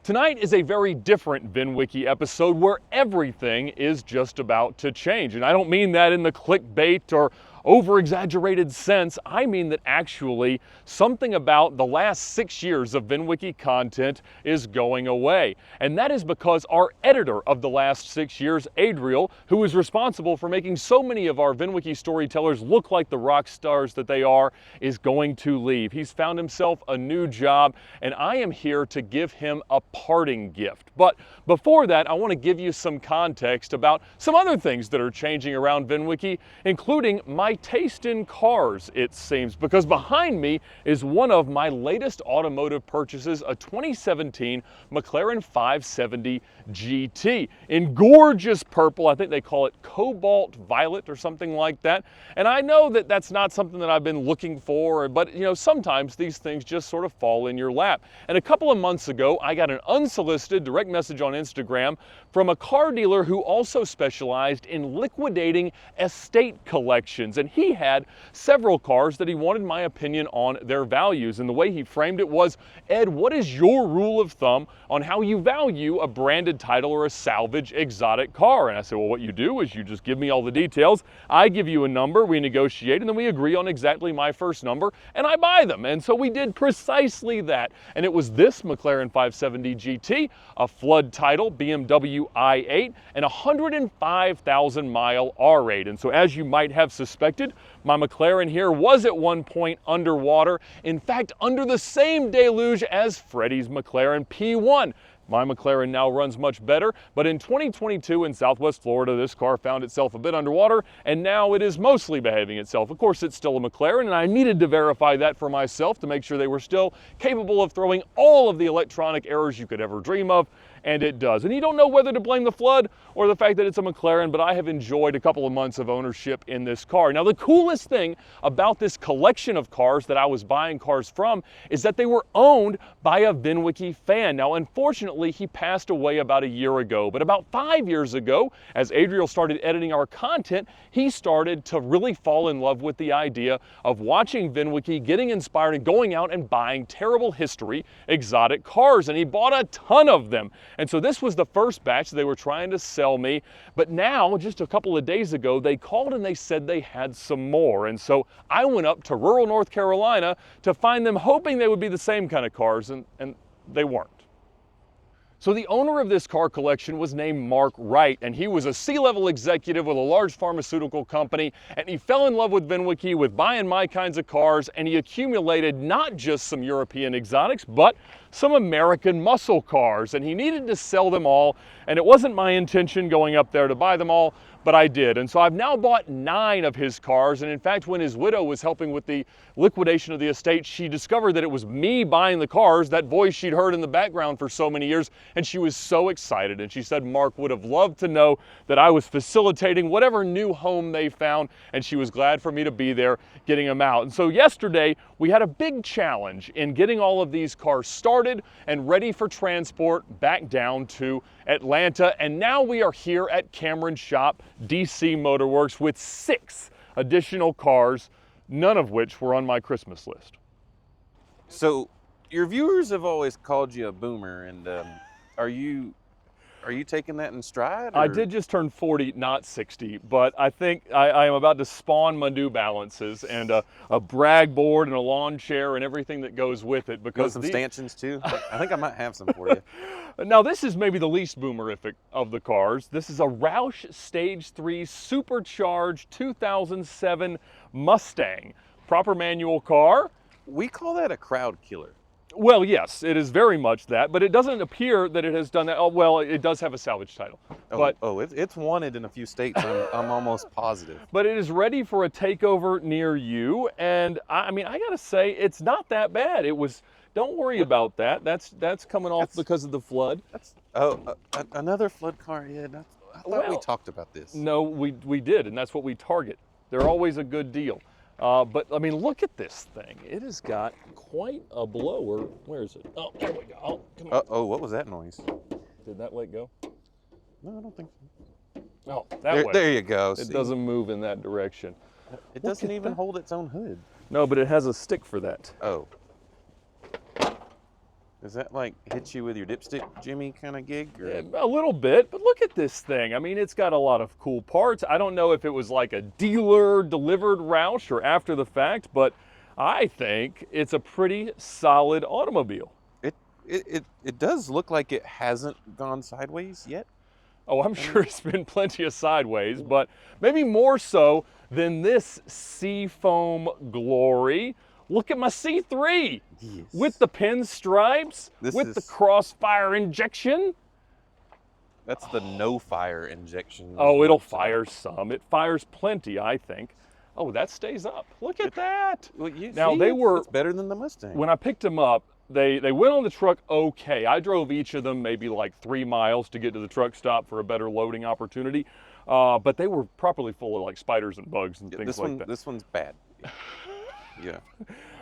Tonight is a very different VINwiki episode where everything is just about to change. And I don't mean that in the clickbait or over-exaggerated sense. I mean that actually something about the last 6 years of VINwiki content is going away. And that is because our editor of the last 6 years, Adriel, who is responsible for making so many of our VINwiki storytellers look like the rock stars that they are, is going to leave. He's found himself a new job, and I am here to give him a parting gift. But before that, I want to give you some context about some other things that are changing around VINwiki, including my taste in cars, it seems, because behind me is one of my latest automotive purchases, a 2017 McLaren 570 GT in gorgeous purple. I think they call it cobalt violet or something like that. And I know that that's not something that I've been looking for, but you know, sometimes these things just sort of fall in your lap. And a couple of months ago, I got an unsolicited direct message on Instagram from a car dealer who also specialized in liquidating estate collections. And he had several cars that he wanted my opinion on their values. And the way he framed it was, Ed, what is your rule of thumb on how you value a branded title or a salvage exotic car? And I said, well, what you do is you just give me all the details. I give you a number, we negotiate, and then we agree on exactly my first number, and I buy them. And so we did precisely that. And it was this McLaren 570 GT, a flood title, BMW i8, and 105,000 mile R8. And so as you might have suspected, my McLaren here was at one point underwater. In fact, under the same deluge as Freddie's McLaren P1. My McLaren now runs much better, but in 2022 in Southwest Florida, this car found itself a bit underwater, and now it is mostly behaving itself. Of course, it's still a McLaren, and I needed to verify that for myself to make sure they were still capable of throwing all of the electronic errors you could ever dream of, and it does. And you don't know whether to blame the flood or the fact that it's a McLaren, but I have enjoyed a couple of months of ownership in this car. Now, the coolest thing about this collection of cars that I was buying cars from is that they were owned by a VINwiki fan. Now, unfortunately, he passed away about a year ago, but about 5 years ago, as Adriel started editing our content, he started to really fall in love with the idea of watching VINwiki, getting inspired, and going out and buying terrible history exotic cars, and he bought a ton of them. And so this was the first batch they were trying to sell me, but now, just a couple of days ago, they called and they said they had some more. And so I went up to rural North Carolina to find them, hoping they would be the same kind of cars, and they weren't. So the owner of this car collection was named Mark Wright, and he was a C-level executive with a large pharmaceutical company, and he fell in love with VINwiki, with buying my kinds of cars, and he accumulated not just some European exotics, but some American muscle cars, and he needed to sell them all, and it wasn't my intention going up there to buy them all, but I did. And so I've now bought 9 of his cars, and in fact, when his widow was helping with the liquidation of the estate, she discovered that it was me buying the cars, that voice she'd heard in the background for so many years, and she was so excited. And she said Mark would have loved to know that I was facilitating whatever new home they found, and she was glad for me to be there getting them out. And so yesterday, we had a big challenge in getting all of these cars started and ready for transport back down to Atlanta. And now we are here at Cameron Shop, DC Motorworks, with 6 additional cars, none of which were on my Christmas list. So your viewers have always called you a boomer, and are you taking that in stride? Or? I did just turn 40, not 60, but I think I am about to spawn my New Balances and a brag board and a lawn chair and everything that goes with it. Because some stanchions too? I think I might have some for you. Now, this is maybe the least boomerific of the cars. This is a Roush Stage 3 supercharged 2007 Mustang. Proper manual car. We call that a crowd killer. Well, yes, it is very much that, but it doesn't appear that it has done that. Oh, well, it does have a salvage title. It's wanted in a few states, I'm almost positive. But it is ready for a takeover near you, and I mean, I gotta say, it's not that bad. It was, don't worry about that. That's coming off because of the flood. Another flood car, yeah. I thought we talked about this. No, we did, and that's what we target. They're always a good deal. But I mean, look at this thing. It has got quite a blower. Where is it? Oh, there we go. Oh, come on. Oh, what was that noise? Did that let go? No, I don't think so. Oh, that way. There you go. It doesn't move in that direction. It doesn't even hold its own hood. No, but it has a stick for that. Oh. Is that like hit you with your dipstick Jimmy kind of gig? Or? A little bit, but look at this thing. I mean, it's got a lot of cool parts. I don't know if it was like a dealer delivered Roush or after the fact, but I think it's a pretty solid automobile. It does look like it hasn't gone sideways yet. Oh, I'm sure it's been plenty of sideways, but maybe more so than this Seafoam glory. Look at my C3 Yes. with the pinstripes, with the crossfire injection. That's the no fire injection. Oh, it'll fire some. It fires plenty, I think. Oh, that stays up. Look at that. Well, Now, they were, it's better than the Mustang. when I picked them up, they went on the truck okay. I drove each of them maybe like 3 miles to get to the truck stop for a better loading opportunity. But they were properly full of like spiders and bugs and things like that. This one's bad. Yeah.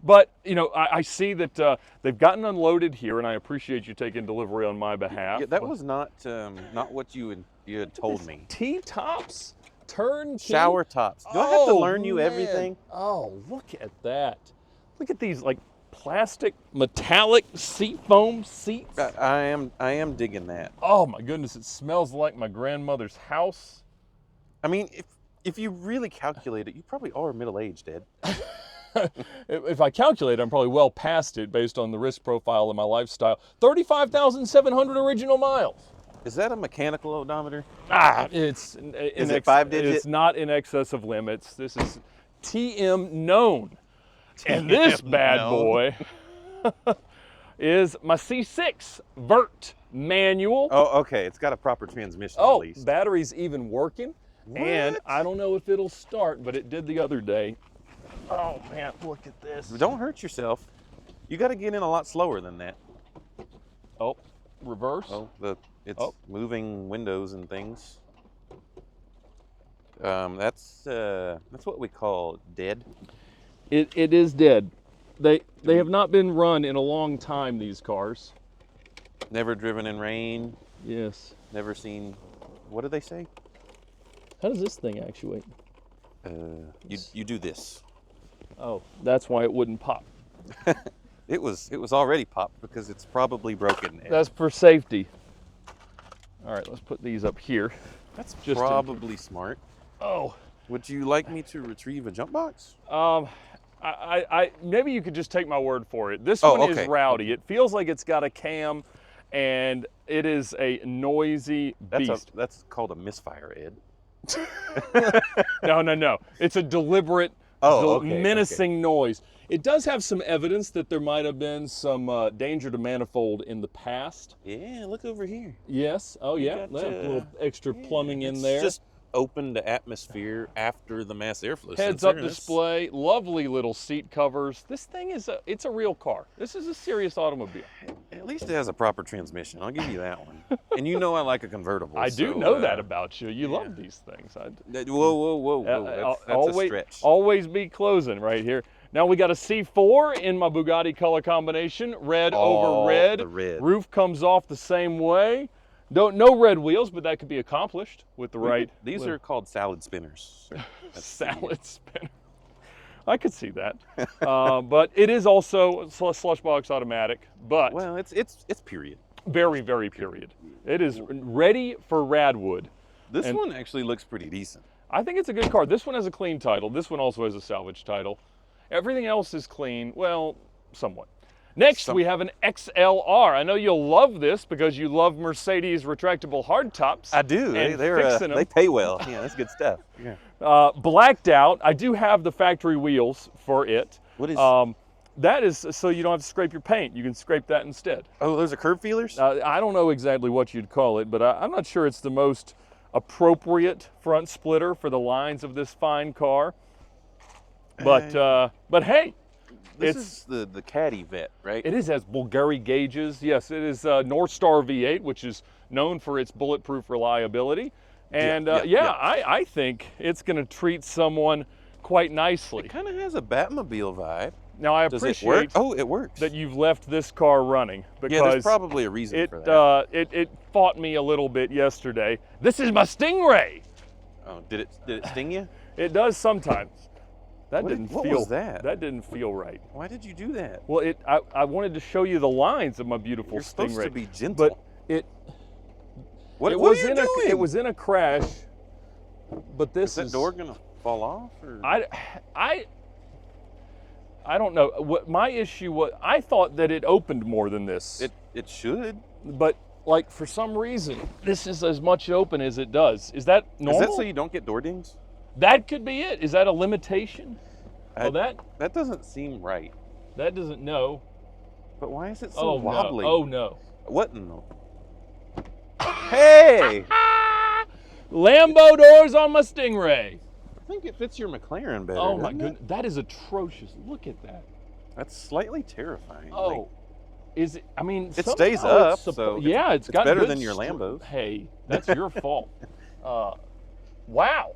But, you know, I see that they've gotten unloaded here, and I appreciate you taking delivery on my behalf. Yeah, that was not what you had told me. T-tops, turnkey. Shower tops. Do I have to learn you everything? Oh, look at that. Look at these like plastic metallic seafoam seats. I am digging that. Oh my goodness, it smells like my grandmother's house. I mean, if you really calculate it, you probably are middle-aged, Ed. If I calculate, I'm probably well past it based on the risk profile of my lifestyle. 35,700 original miles. Is that a mechanical odometer? Is it 5-digit? It's not in excess of limits. This is TM known. And this bad boy is my C6 Vert manual. Oh, okay. It's got a proper transmission at Oh, least. battery's even working. And What? I don't know if it'll start, but it did the other day. Oh man, look at this. Don't hurt yourself. You got to get in a lot slower than that. Oh, reverse. Oh, it's moving windows and things. That's what we call dead. It is dead. They have not been run in a long time, these cars. Never driven in rain. Yes. Never seen. What do they say? How does this thing actuate? You do this. Oh, that's why it wouldn't pop. It was already popped because it's probably broken. That's for safety. All right, let's put these up here. That's just probably smart. Oh. Would you like me to retrieve a jump box? I maybe you could just take my word for it. This Oh, one okay. is rowdy. It feels like it's got a cam, and it is a noisy beast. That's called a misfire, Ed. No. It's a deliberate, menacing noise. It does have some evidence that there might have been some danger to manifold in the past. Yeah, look over here. Yes. Oh, yeah. got, A little extra plumbing in It's there. just open to atmosphere after the mass airflow Heads-up sensor. display, lovely little seat covers. This thing it's a real car. This is a serious automobile. At least it has a proper transmission. I'll give you that one. And you know I like a convertible. I do so, know that about you. You love these things. Whoa. That's always, a stretch. Always be closing right here. Now we got a C4 in my Bugatti color combination, red over red. The red. Roof comes off the same way. No red wheels, but that could be accomplished with the right. These are called salad spinners. Salad spinner. I could see that. But it is also slushbox automatic, but Well, it's period. very, very period. It is ready for Radwood. This And- one actually looks pretty decent. I think it's a good car. This one has a clean title. This one also has a salvage title. Everything else is clean, well, somewhat. Next, we have an XLR. I know you'll love this because you love Mercedes retractable hardtops. I do. And They're fixing them. they pay well. Yeah, that's good stuff. Yeah. Blacked out. I do have the factory wheels for it. What is? That is so you don't have to scrape your paint. You can scrape that instead. Oh, those are curb feelers. I don't know exactly what you'd call it, but I'm not sure it's the most appropriate front splitter for the lines of this fine car. But hey, this is the Caddy Vet, right? it has Bulgari gauges. Yes, it is North Star V8, which is known for its bulletproof reliability. And I think it's going to treat someone quite nicely. It kind of has a Batmobile vibe. Now I Does it work? appreciate Oh, it works. that you've left this car running because Yeah, there's probably a reason for that. it fought me a little bit yesterday. This is my Stingray. Oh, did it sting you? It does sometimes. That What was that? That didn't feel right. Why did you do that? Well, I wanted to show you the lines of my beautiful You're Stingray. supposed to be gentle. But what are you doing? It was in a crash. But this Is that door gonna fall off? Or? I don't know. What my issue was, I thought that it opened more than this. It should. But like for some reason, this is as much open as it does. Is that normal? Is that so you don't get door dings? That could be it. Is that a limitation? That doesn't seem right. That doesn't know. But why is it so wobbly? No. Oh no. What in the? Hey! Lambo doors on my Stingray. I think it fits your McLaren better. Oh my goodness, that is atrocious. Look at that. That's slightly terrifying. Oh, is it? I mean, it stays up, so yeah, it's got better than your Lambos. Hey, that's your fault. Wow,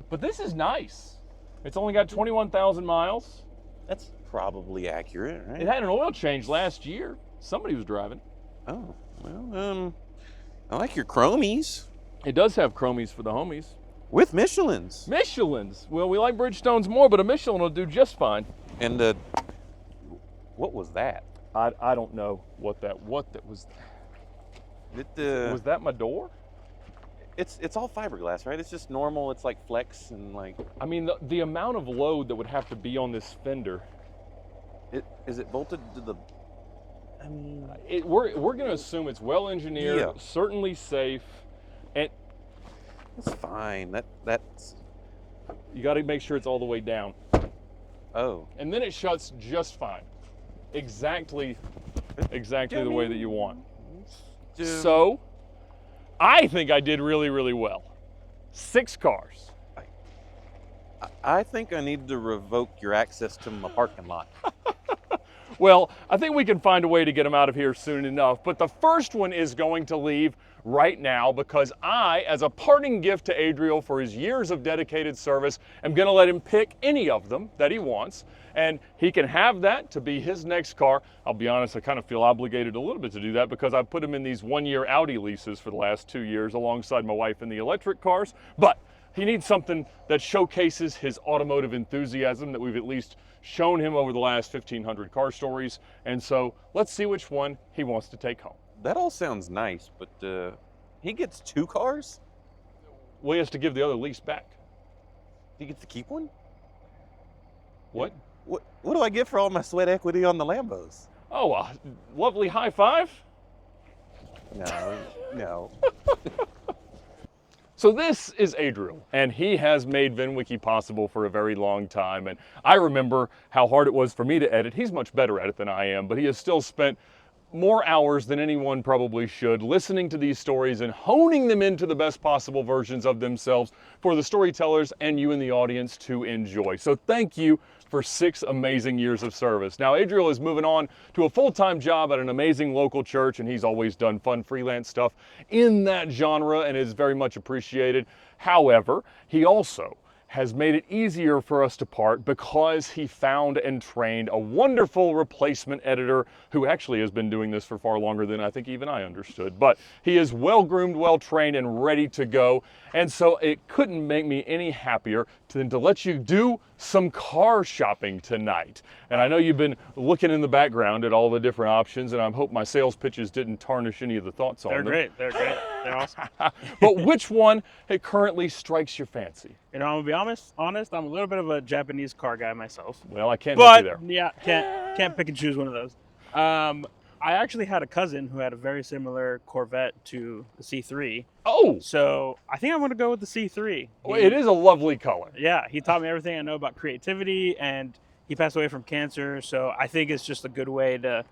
but this is nice. It's only got 21,000 miles. That's probably accurate, right? It had an oil change last year. Somebody was driving. Oh, well, I like your chromies. It does have chromies for the homies. With Michelins. Michelins. Well, we like Bridgestones more, but a Michelin will do just fine. And what was that? I don't know what that was. Was that my door? It's all fiberglass, right? It's just normal. It's like flex and like. I mean, the amount of load that would have to be on this fender. Is it bolted to the? I mean, we're going to assume it's well engineered, yeah. Certainly safe, and it's fine. That's. You got to make sure it's all the way down. Oh. And then it shuts just fine. Exactly the way that you want. So, I think I did really, really well. 6 cars. I think I need to revoke your access to my parking lot. Well, I think we can find a way to get them out of here soon enough. But the first one is going to leave right now because I, as a parting gift to Adriel for his years of dedicated service, am going to let him pick any of them that he wants. And he can have that to be his next car. I'll be honest, I kind of feel obligated a little bit to do that because I put him in these 1-year Audi leases for the last 2 years alongside my wife in the electric cars. But he needs something that showcases his automotive enthusiasm that we've at least shown him over the last 1,500 car stories. And so let's see which one he wants to take home. That all sounds nice, but he gets 2 cars? Well, he has to give the other lease back. He gets to keep one? What? What do I get for all my sweat equity on the Lambos? Oh, a lovely high five? No. So this is Adriel, and he has made VINwiki possible for a very long time. And I remember how hard it was for me to edit. He's much better at it than I am, but he has still spent more hours than anyone probably should listening to these stories and honing them into the best possible versions of themselves for the storytellers and you in the audience to enjoy. So thank you for 6 amazing years of service. Now, Adriel is moving on to a full-time job at an amazing local church, and he's always done fun freelance stuff in that genre and is very much appreciated. However, he also has made it easier for us to part because he found and trained a wonderful replacement editor who actually has been doing this for far longer than I think even I understood. But he is well-groomed, well-trained, and ready to go. And so it couldn't make me any happier than to let you do some car shopping tonight. And I know you've been looking in the background at all the different options, and I hope my sales pitches didn't tarnish any of the thoughts on them. They're great. They're awesome. But which one currently strikes your fancy? You know, I'm gonna be honest. I'm a little bit of a Japanese car guy myself. Well, I can't help you there. Yeah, can't pick and choose one of those. I actually had a cousin who had a very similar Corvette to the C3. Oh! So I think I'm gonna go with the C3. Well, it is a lovely color. Yeah, he taught me everything I know about creativity, and he passed away from cancer. So I think it's just a good way to,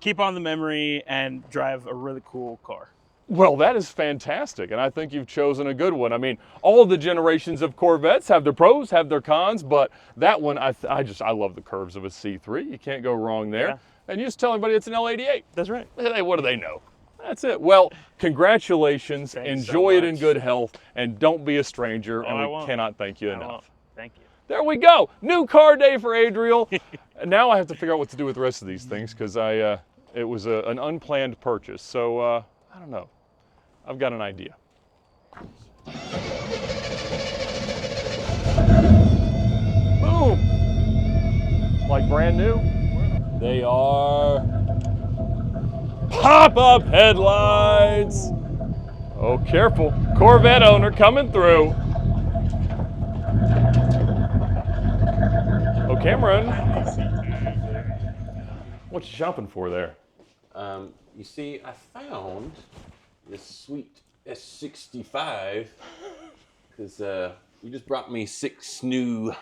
keep on the memory and drive a really cool car. Well, that is fantastic, and I think you've chosen a good one. I mean, all the generations of Corvettes have their pros, have their cons, but that one, I love the curves of a C3. You can't go wrong there. Yeah. And you just tell everybody it's an L88. That's right. Hey, what do they know? That's it. Well, congratulations. Thanks Enjoy so it in much. good health, and don't be a stranger, Oh, and I we won't. cannot thank you I won't. enough. Thank you. There we go. New car day for Adriel. And now I have to figure out what to do with the rest of these things because it was an unplanned purchase. So I don't know. I've got an idea. Boom. Like brand new? They are pop-up headlights. Oh, careful. Corvette owner coming through. Oh, Cameron. What you shopping for there? You see, I found this sweet S65 because you just brought me 6 new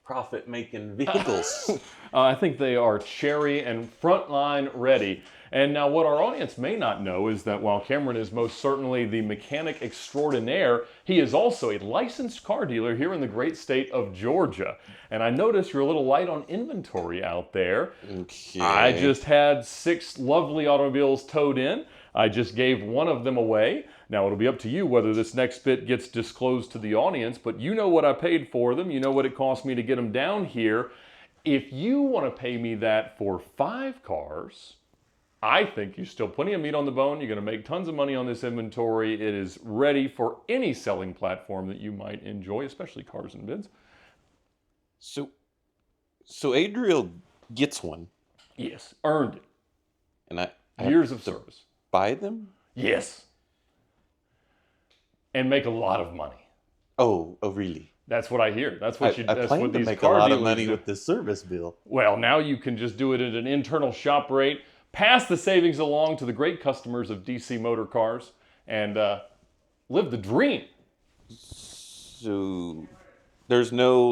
profit-making vehicles. I think they are cherry and frontline ready. And now what our audience may not know is that while Cameron is most certainly the mechanic extraordinaire, he is also a licensed car dealer here in the great state of Georgia. And I notice you're a little light on inventory out there. Okay. I just had 6 lovely automobiles towed in. I just gave one of them away. Now it'll be up to you whether this next bit gets disclosed to the audience, but you know what I paid for them. You know what it cost me to get them down here. If you want to pay me that for 5 cars, I think you still plenty of meat on the bone. You're going to make tons of money on this inventory. It is ready for any selling platform that you might enjoy, especially cars and bids. So Adriel gets one, Yes, earned it. and I Years have of to service. buy them. Yes. And make a lot of money. Oh, really? That's what I hear. That's what I that's plan what to these make a car lot of dealers money do. with this service bill. Well, now you can just do it at an internal shop rate, pass the savings along to the great customers of DC Motor Cars, and live the dream. So there's no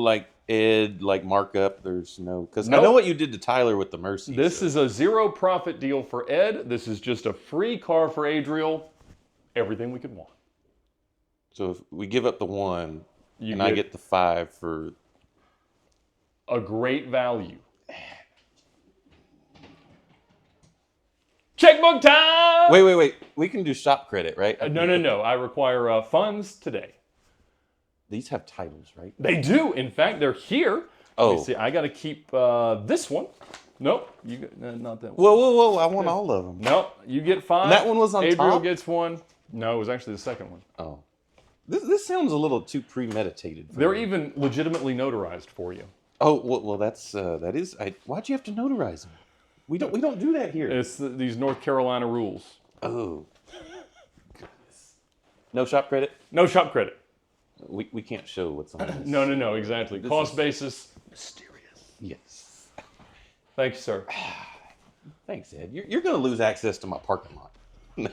markup. There's no, because I Nope. know what you did to Tyler with the Mercy. This so. is a zero profit deal for Ed. This is just a free car for Adriel. Everything we could want. So if we give up the 1, You I get the 5 for a great value. Checkbook time! Wait. We can do shop credit, right? No. I require funds today. These have titles, right? They do. In fact, they're here. Oh. Let me see. I got to keep this one. Nope. You not that one. Whoa! I want all of them. Nope. You get 5. And that one was on Adriel top? gets 1. No, it was actually the second one. Oh, this sounds a little too premeditated. For They're me. even legitimately notarized for you. Oh well, that is. Why'd you have to notarize them? We don't do that here. It's these North Carolina rules. Oh. Goodness. No shop credit. No shop credit. We can't show what's on this. No. Exactly. This Cost is- basis. Mysterious. Yes. Thank you, sir. Thanks, Ed. You're going to lose access to my parking lot.